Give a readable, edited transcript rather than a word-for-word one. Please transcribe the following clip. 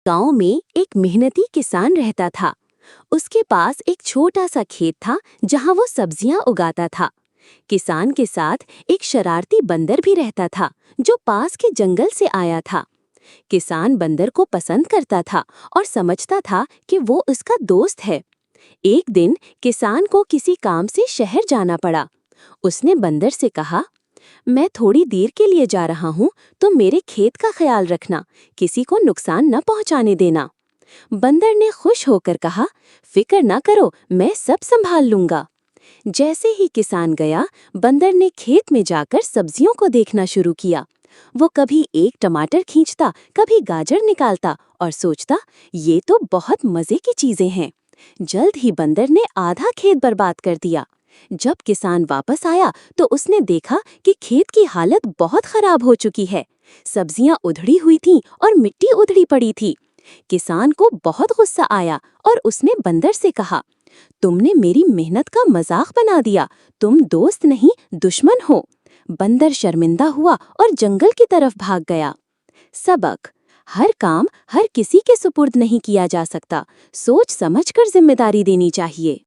गांव में एक मेहनती किसान रहता था। उसके पास एक छोटा सा खेत था जहां वो सब्जियां उगाता था। किसान के साथ एक शरारती बंदर भी रहता था जो पास के जंगल से आया था। किसान बंदर को पसंद करता था और समझता था कि वो उसका दोस्त है। एक दिन किसान को किसी काम से शहर जाना पड़ा। उसने बंदर से कहा, मैं थोड़ी देर के लिए जा रहा हूँ, तो मेरे खेत का ख्याल रखना, किसी को नुकसान न पहुँचाने देना। बंदर ने खुश होकर कहा, फिक्र न करो, मैं सब संभाल लूंगा। जैसे ही किसान गया, बंदर ने खेत में जाकर सब्जियों को देखना शुरू किया। वो कभी एक टमाटर खींचता, कभी गाजर निकालता और सोचता, ये तो बहुत मजे की चीजें हैं। जल्द ही बंदर ने आधा खेत बर्बाद कर दिया। जब किसान वापस आया तो उसने देखा कि खेत की हालत बहुत खराब हो चुकी है। सब्जियां उधड़ी हुई थीं और मिट्टी उधड़ी पड़ी थी। किसान को बहुत गुस्सा आया और उसने बंदर से कहा, तुमने मेरी मेहनत का मजाक बना दिया, तुम दोस्त नहीं दुश्मन हो। बंदर शर्मिंदा हुआ और जंगल की तरफ भाग गया। सबक: हर काम हर किसी के सुपुर्द नहीं किया जा सकता, सोच समझकर जिम्मेदारी देनी चाहिए।